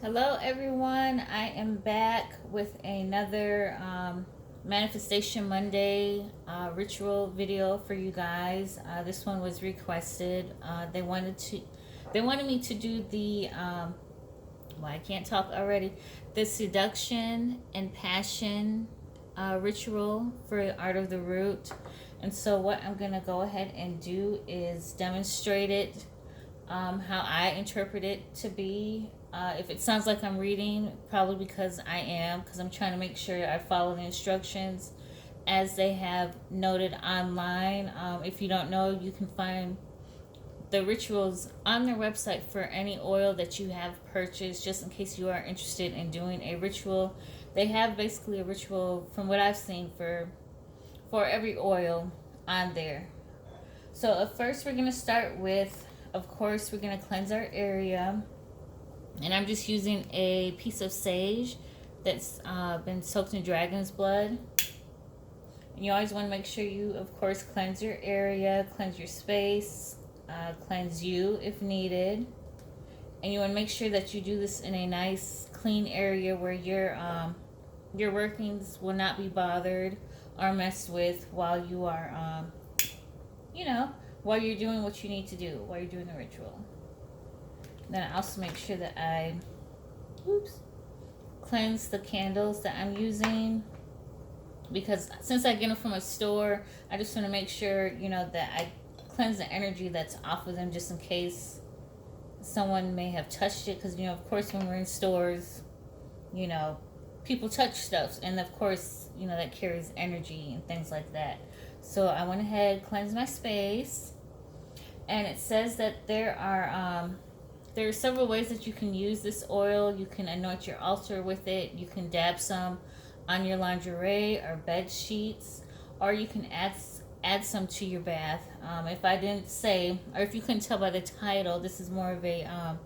Hello, everyone. I am back with another Manifestation Monday ritual video for you guys. This one was requested. They wanted me to do the well, I can't talk already. The seduction and passion ritual for Art of the Root. And so, what I'm gonna go ahead and do is demonstrate it, how I interpret it to be. If it sounds like I'm reading, probably because I am, because I'm trying to make sure I follow the instructions as they have noted online. If you don't know, you can find the rituals on their website for any oil that you have purchased, just in case you are interested in doing a ritual. They have basically a ritual, from what I've seen, for every oil on there. So at first we're going to start with, of course, we're going to cleanse our area. And I'm just using a piece of sage that's been soaked in dragon's blood. And you always want to make sure you, of course, cleanse your area, cleanse your space, cleanse you if needed. And you want to make sure that you do this in a nice, clean area where your workings will not be bothered or messed with while you are, while you're doing what you need to do, while you're doing the ritual. Then I also make sure that I cleanse the candles that I'm using, because since I get them from a store, I just want to make sure, that I cleanse the energy that's off of them, just in case someone may have touched it. Because, of course, when we're in stores, people touch stuff. And, of course, that carries energy and things like that. So I went ahead, cleansed my space. And it says that there are several ways that you can use this oil. You can anoint your altar with it. You can dab some on your lingerie or bed sheets, or you can add some to your bath. If I didn't say, or if you couldn't tell by the title, this is more of a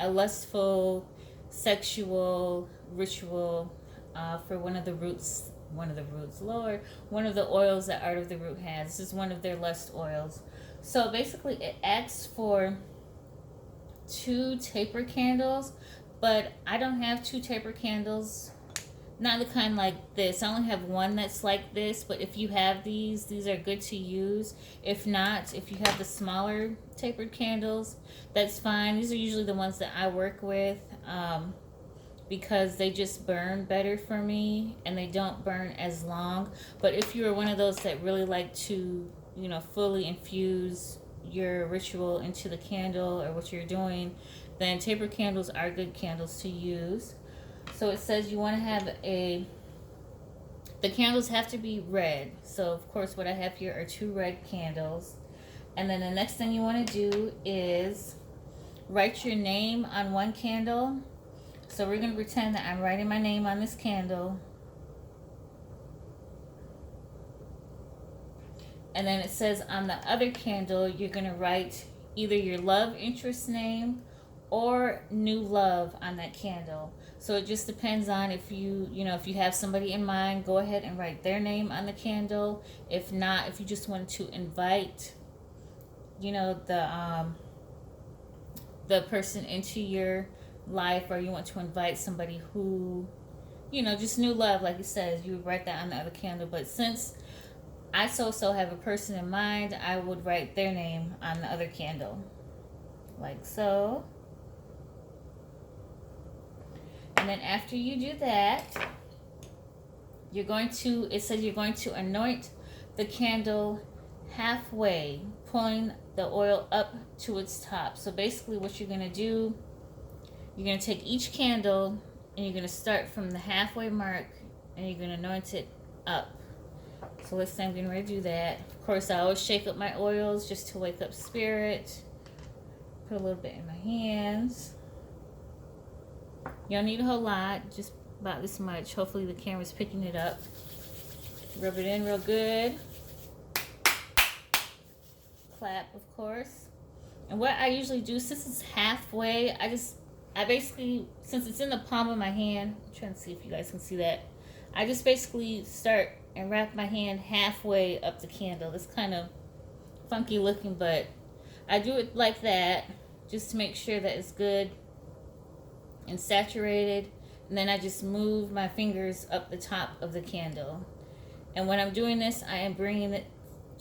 lustful, sexual ritual for one of the oils that Art of the Root has. This is one of their lust oils. So basically, it asks for 2 taper candles, but I don't have 2 taper candles, not the kind like this. I only have one that's like this, but if you have these are good to use. If not, if you have the smaller tapered candles, that's fine. These are usually the ones that I work with, because they just burn better for me and they don't burn as long. But if you're one of those that really like to, fully infuse your ritual into the candle or what you're doing, then taper candles are good candles to use. So it says you want to have the candles have to be red. So of course what I have here are 2 red candles. And then the next thing you want to do is write your name on one candle. So we're going to pretend that I'm writing my name on this candle. And then it says on the other candle, you're going to write either your love interest name or new love on that candle. So it just depends on if if you have somebody in mind, go ahead and write their name on the candle. If not, if you just want to invite, the person into your life, or you want to invite somebody who, just new love, like it says, you would write that on the other candle. But since I so have a person in mind, I would write their name on the other candle, like so. And then after you do that, it says you're going to anoint the candle halfway, pulling the oil up to its top. So basically what you're going to do, you're going to take each candle and you're going to start from the halfway mark and you're going to anoint it up. So let's say I'm getting ready to do that. Of course, I always shake up my oils just to wake up spirit. Put a little bit in my hands. You don't need a whole lot, just about this much. Hopefully the camera's picking it up. Rub it in real good. Clap, of course. And what I usually do, since it's halfway, I basically, since it's in the palm of my hand, I'm trying to see if you guys can see that. I just basically start and wrap my hand halfway up the candle. It's kind of funky looking, but I do it like that just to make sure that it's good and saturated. And then I just move my fingers up the top of the candle. And when I'm doing this, I am bringing it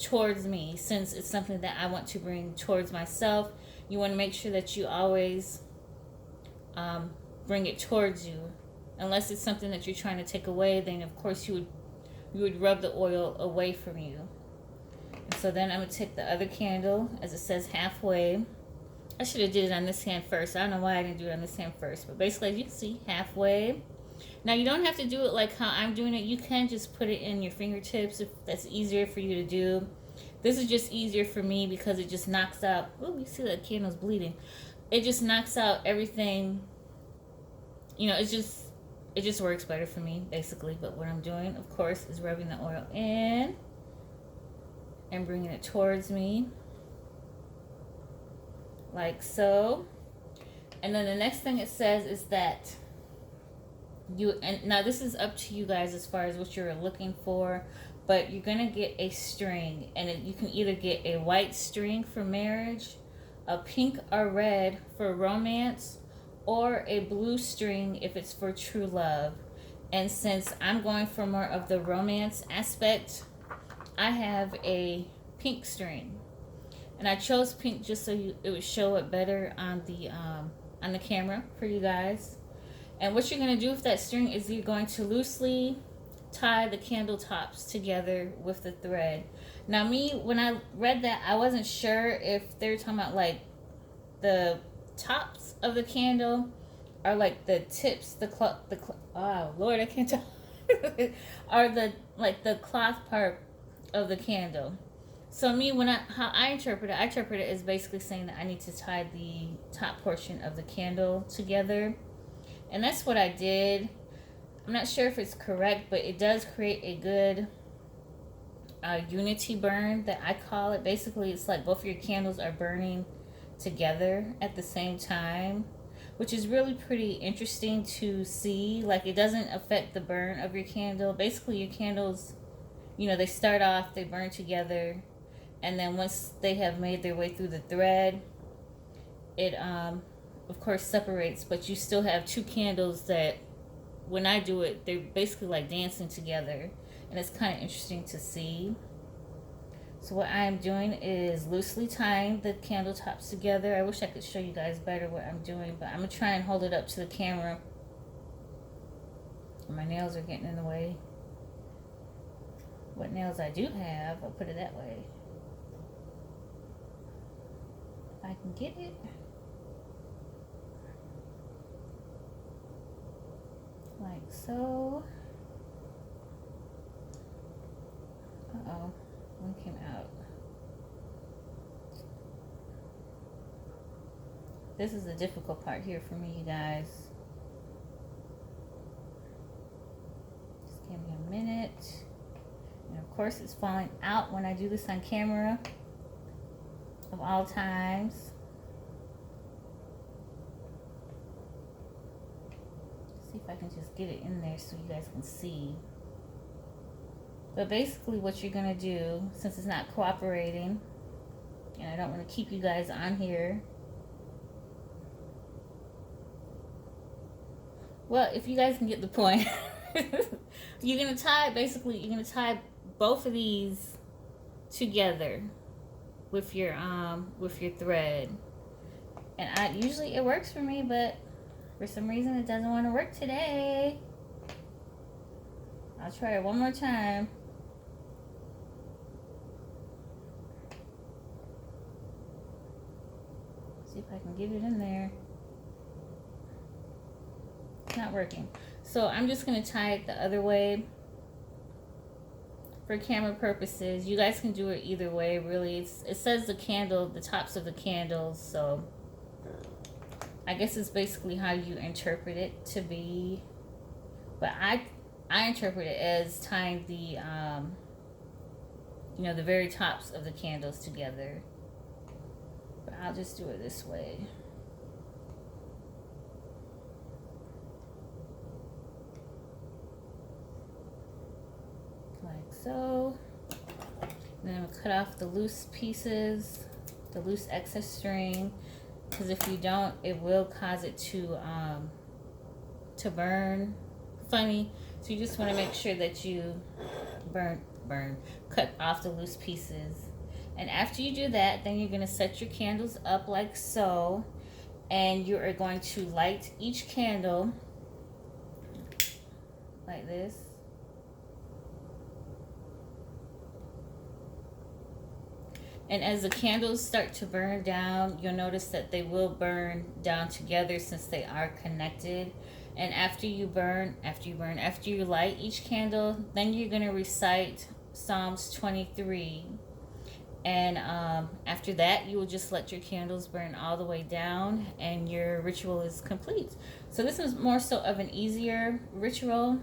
towards me, since it's something that I want to bring towards myself. You want to make sure that you always bring it towards you. Unless it's something that you're trying to take away, then of course you would rub the oil away from you. And so then I'm going to take the other candle, as it says halfway. I should have did it on this hand first. I don't know why I didn't do it on this hand first. But basically, as you can see, halfway. Now, you don't have to do it like how I'm doing it. You can just put it in your fingertips if that's easier for you to do. This is just easier for me because it just knocks out... Oh, you see that candle's bleeding. It just knocks out everything. You know, it just works better for me, basically. But what I'm doing, of course, is rubbing the oil in and bringing it towards me. Like so. And then the next thing it says is that and now this is up to you guys as far as what you're looking for, but you're gonna get a string, and you can either get a white string for marriage, a pink or red for romance, or a blue string if it's for true love. And since I'm going for more of the romance aspect, I have a pink string. And I chose pink just so it would show it better on the camera for you guys. And what you're going to do with that string is you're going to loosely tie the candle tops together with the thread. Now me, when I read that, I wasn't sure if they were talking about like the tops of the candle or like the tips, oh Lord, I can't tell. Or the cloth part of the candle. So me, how I interpret it as basically saying that I need to tie the top portion of the candle together. And that's what I did. I'm not sure if it's correct, but it does create a good unity burn that I call it. Basically, it's like both of your candles are burning together at the same time, which is really pretty interesting to see. Like, it doesn't affect the burn of your candle. Basically, your candles, you know, they start off, they burn together, and then once they have made their way through the thread, it of course separates, but you still have two candles that when I do it, they're basically like dancing together, and it's kind of interesting to see. So what I'm doing is loosely tying the candle tops together. I wish I could show you guys better what I'm doing, but I'm gonna try and hold it up to the camera. My nails are getting in the way. What nails I do have, I'll put it that way. If I can get it. Like so. Uh-oh, one came out. This is the difficult part here for me, you guys. Just give me a minute. And of course it's falling out when I do this on camera, of all times. See if I can just get it in there so you guys can see. But basically what you're going to do, since it's not cooperating, and I don't want to keep you guys on here. Well, if you guys can get the point. You're going to tie both of these together with your thread. And usually it works for me, but for some reason it doesn't want to work today. I'll try it one more time. See if I can get it in there. It's not working. So I'm just going to tie it the other way for camera purposes. You guys can do it either way, really. It says the tops of the candles, so I guess it's basically how you interpret it to be. But I interpret it as tying the the very tops of the candles together. But I'll just do it this way. Like so. And then I'm gonna cut off the loose pieces, the loose excess string, because if you don't, it will cause it to to burn funny. So you just want to make sure that you cut off the loose pieces. And after you do that, then you're going to set your candles up like so. And you are going to light each candle like this. And as the candles start to burn down, you'll notice that they will burn down together since they are connected. And after you light each candle, then you're going to recite Psalms 23. And after that, you will just let your candles burn all the way down and your ritual is complete. So this is more so of an easier ritual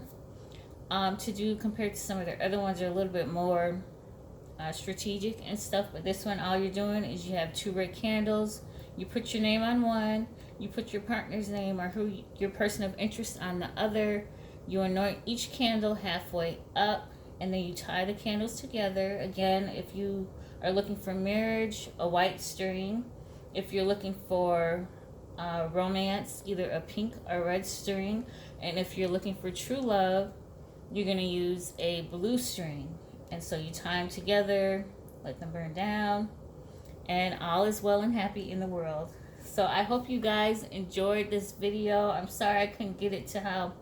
to do compared to some of the other ones that are a little bit more strategic and stuff. But this one, all you're doing is you have 2 red candles. You put your name on one. You put your partner's name or your person of interest on the other. You anoint each candle halfway up. And then you tie the candles together. Again, if you are looking for marriage, a white string. If you're looking for romance, either a pink or red string. And if you're looking for true love, you're going to use a blue string. And so you tie them together, let them burn down, and all is well and happy in the world. So I hope you guys enjoyed this video. I'm sorry I couldn't get it to how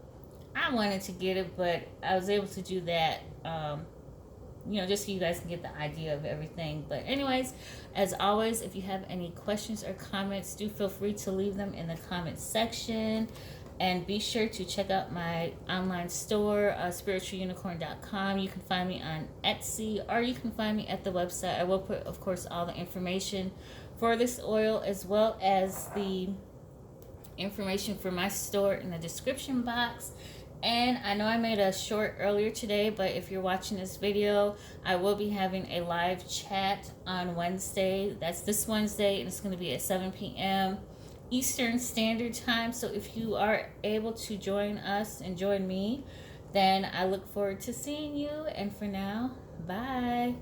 I wanted to get it, but I was able to do that, just so you guys can get the idea of everything. But anyways, as always, if you have any questions or comments, do feel free to leave them in the comment section. And be sure to check out my online store, SpiritualUnicorn.com. You can find me on Etsy, or you can find me at the website. I will put, of course, all the information for this oil as well as the information for my store in the description box. And I know I made a short earlier today, but if you're watching this video, I will be having a live chat on Wednesday. That's this Wednesday, and it's going to be at 7 p.m. Eastern Standard Time. So if you are able to join us and join me, then I look forward to seeing you. And for now, bye.